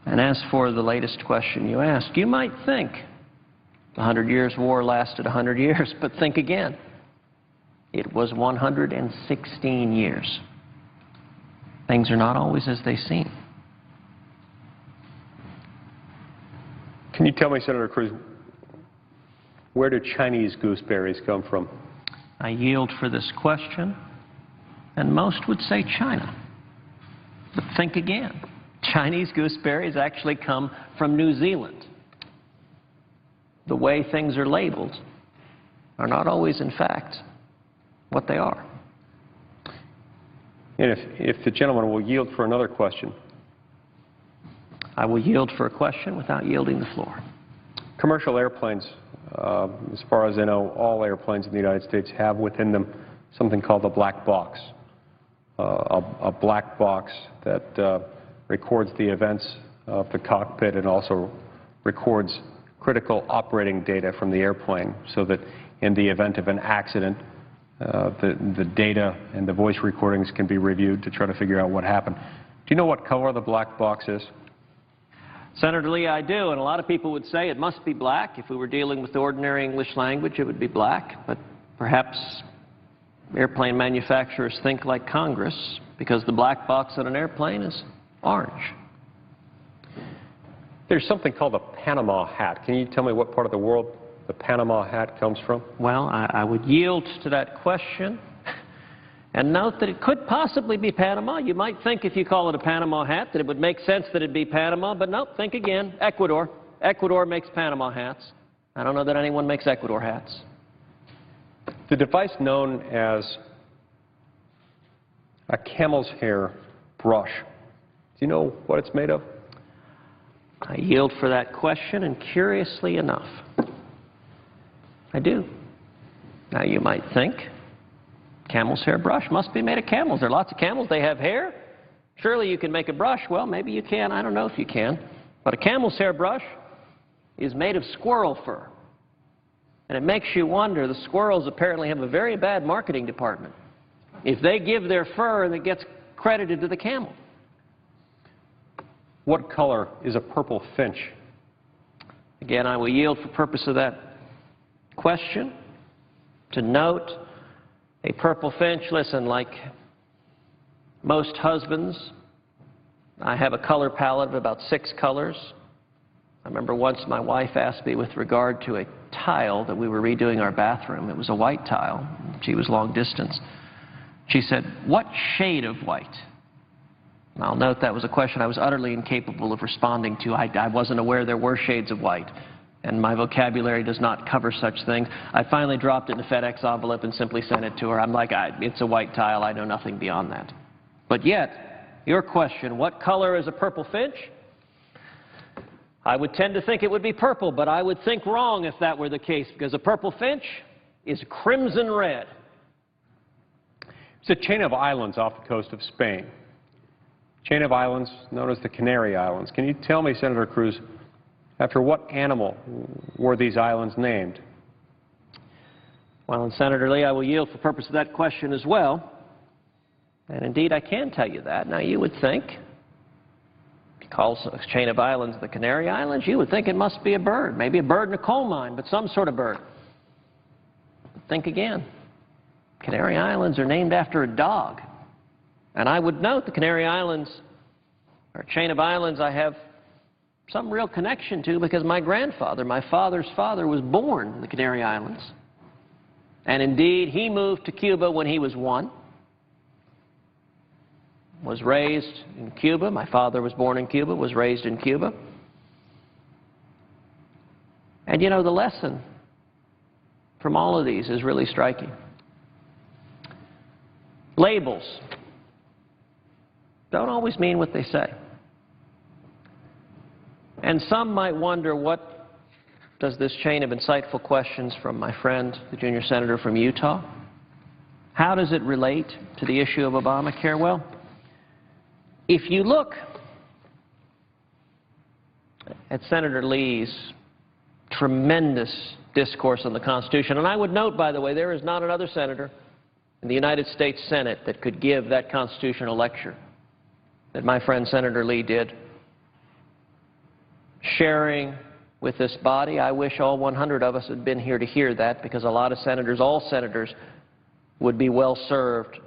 And as for the latest question you asked, you might think the 100 Years' War lasted 100 years, but think again. It was 116 years. Things are not always as they seem. Can you tell me, Senator Cruz, where do Chinese gooseberries come from? I yield for this question, and most would say China. But think again. Chinese gooseberries actually come from New Zealand. The way things are labeled are not always, in fact, what they are. And if the gentleman will yield for another question. I will yield for a question without yielding the floor. Commercial airplanes, as far as I know, all airplanes in the United States have within them something called a black box. A black box that records the events of the cockpit and also records critical operating data from the airplane so that in the event of an accident, the data and the voice recordings can be reviewed to try to figure out what happened. Do you know what color the black box is? Senator Lee, I do, and a lot of people would say it must be black. If we were dealing with the ordinary English language, it would be black, but perhaps airplane manufacturers think like Congress because the black box on an airplane is orange. There's something called a Panama hat. Can you tell me what part of the world the Panama hat comes from? Well, I would yield to that question And note that it could possibly be Panama. You might think if you call it a Panama hat that it would make sense that it'd be Panama, but nope, think again. Ecuador. Ecuador makes Panama hats. I don't know that anyone makes Ecuador hats. The device known as a camel's hair brush, do you know what it's made of? I yield for that question, and curiously enough, I do. Now, you might think, camel's hair brush must be made of camels. There are lots of camels. They have hair. Surely you can make a brush. Well, maybe you can. I don't know if you can. But a camel's hair brush is made of squirrel fur. And it makes you wonder, the squirrels apparently have a very bad marketing department. If they give their fur and it gets credited to the camel. What color is a purple finch? Again, I will yield for purpose of that question to note a purple finch, listen, like most husbands, I have a color palette of about 6 colors. I remember once my wife asked me with regard to a tile that we were redoing our bathroom. It was a white tile. She was long distance. She said, "What shade of white?" And I'll note that was a question I was utterly incapable of responding to. I wasn't aware there were shades of white, and my vocabulary does not cover such things. I finally dropped it in a FedEx envelope and simply sent it to her. I'm like, it's a white tile. I know nothing beyond that. But yet, your question, what color is a purple finch? I would tend to think it would be purple, but I would think wrong if that were the case, because a purple finch is crimson red. It's a chain of islands off the coast of Spain. Chain of islands known as the Canary Islands. Can you tell me, Senator Cruz, after what animal were these islands named? Well, and Senator Lee, I will yield for purpose of that question as well. And indeed, I can tell you that. Now, you would think, if you call a chain of islands the Canary Islands, you would think it must be a bird. Maybe a bird in a coal mine, but some sort of bird. But think again. Canary Islands are named after a dog. And I would note the Canary Islands are a chain of islands I have some real connection to because my grandfather, my father's father, was born in the Canary Islands. And indeed, he moved to Cuba when he was 1, was raised in Cuba. My father was born in Cuba, was raised in Cuba. And you know, the lesson from all of these is really striking. Labels don't always mean what they say. And some might wonder, what does this chain of insightful questions from my friend, the junior senator from Utah, how does it relate to the issue of Obamacare? Well, if you look at Senator Lee's tremendous discourse on the Constitution, and I would note, by the way, there is not another senator in the United States Senate that could give that constitutional lecture that my friend Senator Lee did, sharing with this body. I wish all 100 of us had been here to hear that, because a lot of senators, all senators, would be well served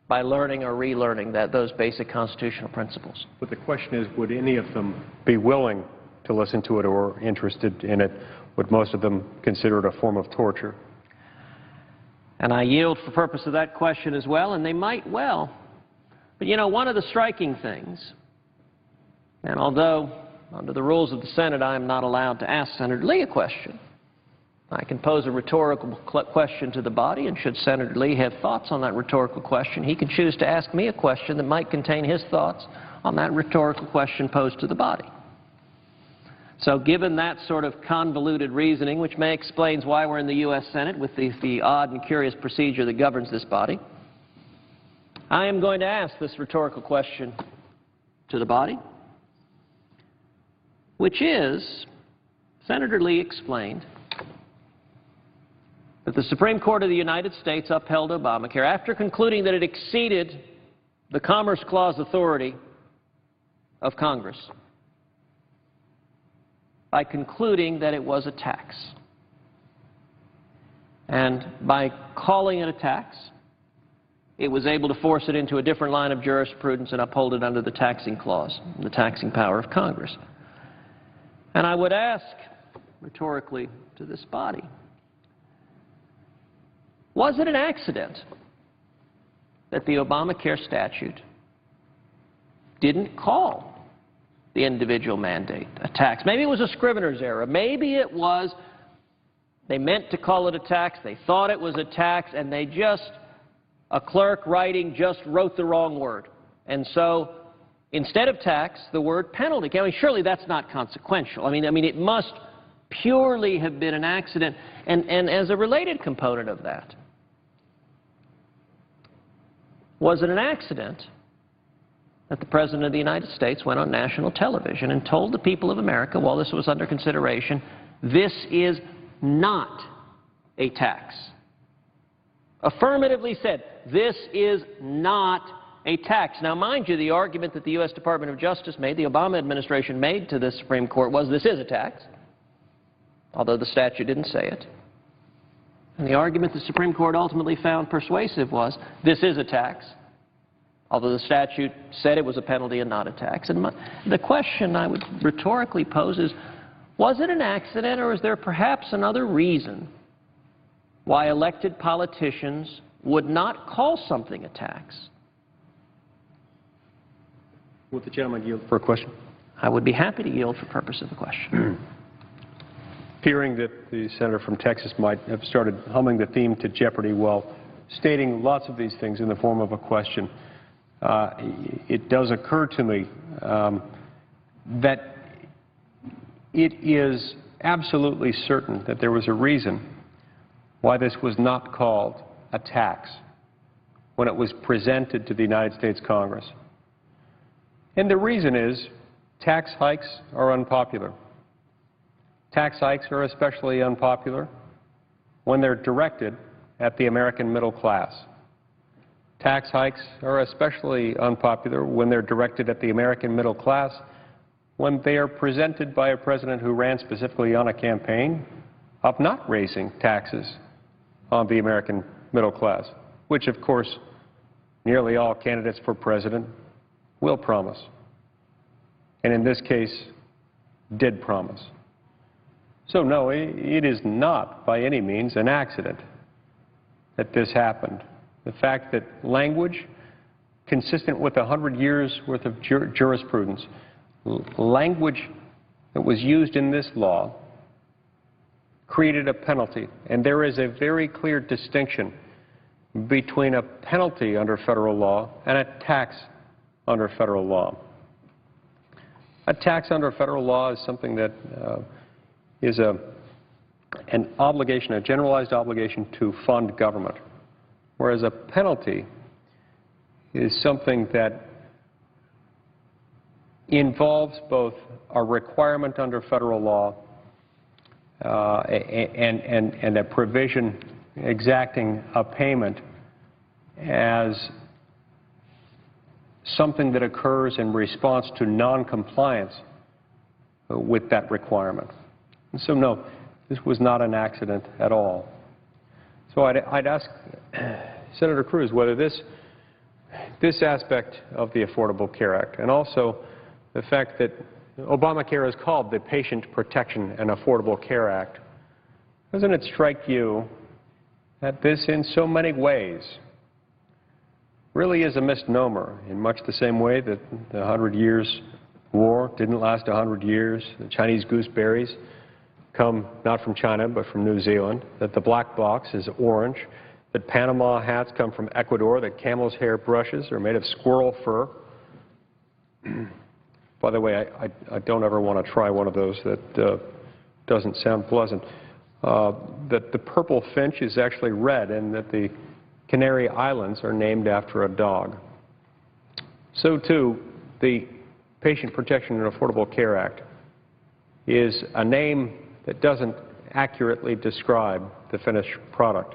by learning or relearning those basic constitutional principles. But the question is, would any of them be willing to listen to it or interested in it? Would most of them consider it a form of torture? And I yield for purpose of that question as well, and they might well. But you know, one of the striking things, and although under the rules of the Senate I am not allowed to ask Senator Lee a question, I can pose a rhetorical question to the body, and should Senator Lee have thoughts on that rhetorical question, he can choose to ask me a question that might contain his thoughts on that rhetorical question posed to the body. So given that sort of convoluted reasoning, which may explain why we're in the U.S. Senate with the odd and curious procedure that governs this body, I am going to ask this rhetorical question to the body, which is, Senator Lee explained that the Supreme Court of the United States upheld Obamacare after concluding that it exceeded the Commerce Clause authority of Congress by concluding that it was a tax. And by calling it a tax, it was able to force it into a different line of jurisprudence and uphold it under the taxing clause, the taxing power of Congress. And I would ask rhetorically to this body, was it an accident that the Obamacare statute didn't call the individual mandate a tax. Maybe it was a scrivener's error. Maybe it was they meant to call it a tax, they thought it was a tax, and a clerk writing just wrote the wrong word. And so instead of tax, the word penalty. I mean, surely that's not consequential. I mean, it must purely have been an accident. And as a related component of that, was it an accident that the President of the United States went on national television and told the people of America, while this was under consideration, this is not a tax? Affirmatively said, this is not a tax. Now, mind you, the argument that the U.S. Department of Justice made, the Obama administration made to the Supreme Court was this is a tax, although the statute didn't say it. And the argument the Supreme Court ultimately found persuasive was this is a tax, although the statute said it was a penalty and not a tax. And the question I would rhetorically pose is, was it an accident, or is there perhaps another reason why elected politicians would not call something a tax? Would the gentleman yield for a question? I would be happy to yield for purpose of the question. Fearing that the senator from Texas might have started humming the theme to Jeopardy while stating lots of these things in the form of a question, it does occur to me that it is absolutely certain that there was a reason why this was not called a tax when it was presented to the United States Congress. And the reason is tax hikes are unpopular. Tax hikes are especially unpopular when they're directed at the American middle class. Tax hikes are especially unpopular when they're directed at the American middle class when they are presented by a president who ran specifically on a campaign of not raising taxes on the American middle class, which, of course, nearly all candidates for president will promise, and in this case, did promise. So no, it is not by any means an accident that this happened. The fact that language consistent with 100 years worth of jurisprudence, language that was used in this law created a penalty, and there is a very clear distinction between a penalty under federal law and a tax under federal law. A tax under federal law is something that is an obligation, a generalized obligation to fund government, whereas a penalty is something that involves both a requirement under federal law and a provision exacting a payment as something that occurs in response to noncompliance with that requirement. And so, no, this was not an accident at all. So I'd ask Senator Cruz whether this aspect of the Affordable Care Act, and also the fact that Obamacare is called the Patient Protection and Affordable Care Act, doesn't it strike you that this in so many ways really is a misnomer, in much the same way that the 100 Years' War didn't last 100 years, the Chinese gooseberries come not from China but from New Zealand, that the black box is orange, that Panama hats come from Ecuador, that camel's hair brushes are made of squirrel fur. By the way, I don't ever want to try one of those. That doesn't sound pleasant. That the purple finch is actually red, and that the Canary Islands are named after a dog. So, too, the Patient Protection and Affordable Care Act is a name that doesn't accurately describe the finished product,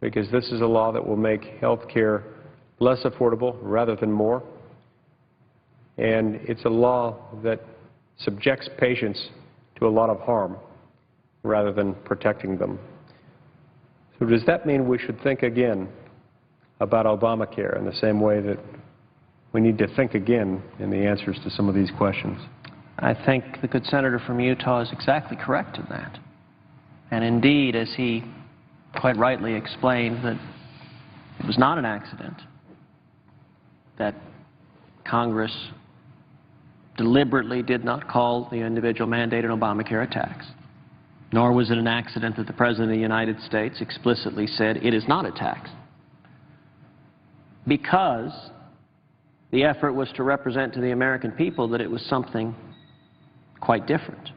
because this is a law that will make health care less affordable rather than more, and it's a law that subjects patients to a lot of harm rather than protecting them. So does that mean we should think again about Obamacare in the same way that we need to think again in the answers to some of these questions? I think the good senator from Utah is exactly correct in that. And indeed, as he quite rightly explained, that it was not an accident that Congress deliberately did not call the individual mandated Obamacare a tax, nor was it an accident that the President of the United States explicitly said it is not a tax, because the effort was to represent to the American people that it was something quite different.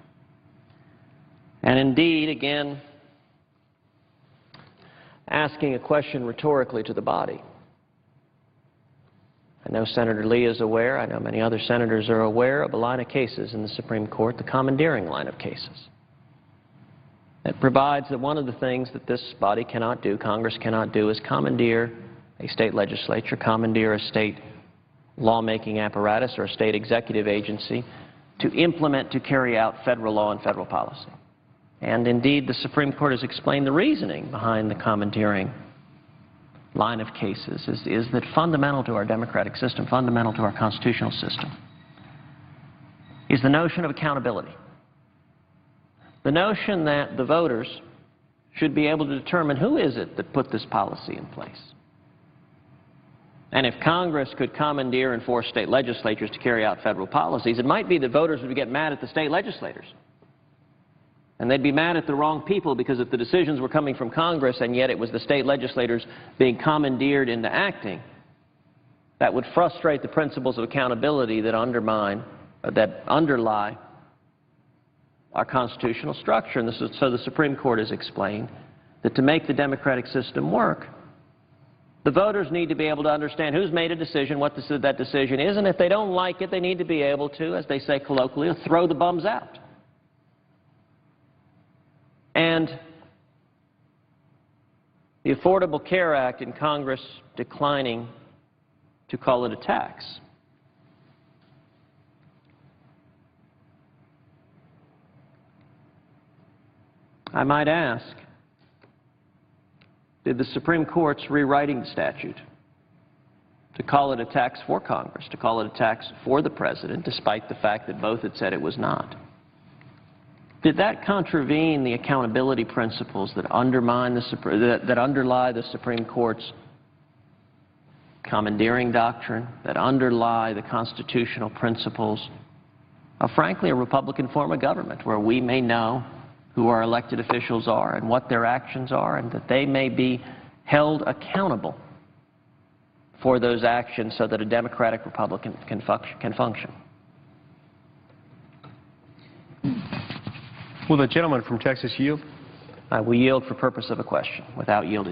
And indeed, again, asking a question rhetorically to the body. I know Senator Lee is aware, I know many other senators are aware of a line of cases in the Supreme Court, the commandeering line of cases. It provides that one of the things that this body cannot do, Congress cannot do, is commandeer a state legislature, commandeer a state lawmaking apparatus or a state executive agency to implement, to carry out federal law and federal policy. And indeed, the Supreme Court has explained the reasoning behind the commandeering line of cases is that fundamental to our democratic system, fundamental to our constitutional system, is the notion of accountability. The notion that the voters should be able to determine who is it that put this policy in place. And if Congress could commandeer and force state legislatures to carry out federal policies, it might be that voters would get mad at the state legislators. And they'd be mad at the wrong people, because if the decisions were coming from Congress and yet it was the state legislators being commandeered into acting, that would frustrate the principles of accountability that underlie our constitutional structure. And so the Supreme Court has explained that to make the democratic system work, the voters need to be able to understand who's made a decision, what that decision is, and if they don't like it, they need to be able to, as they say colloquially, throw the bums out. And the Affordable Care Act, in Congress declining to call it a tax, I might ask, did the Supreme Court's rewriting the statute to call it a tax for Congress, to call it a tax for the President, despite the fact that both had said it was not, did that contravene the accountability principles that underlie the Supreme Court's commandeering doctrine, that underlie the constitutional principles of, frankly, a Republican form of government, where we may know who our elected officials are and what their actions are, and that they may be held accountable for those actions so that a democratic republic can function? Will the gentleman from Texas yield? I will yield for purpose of a question without yielding.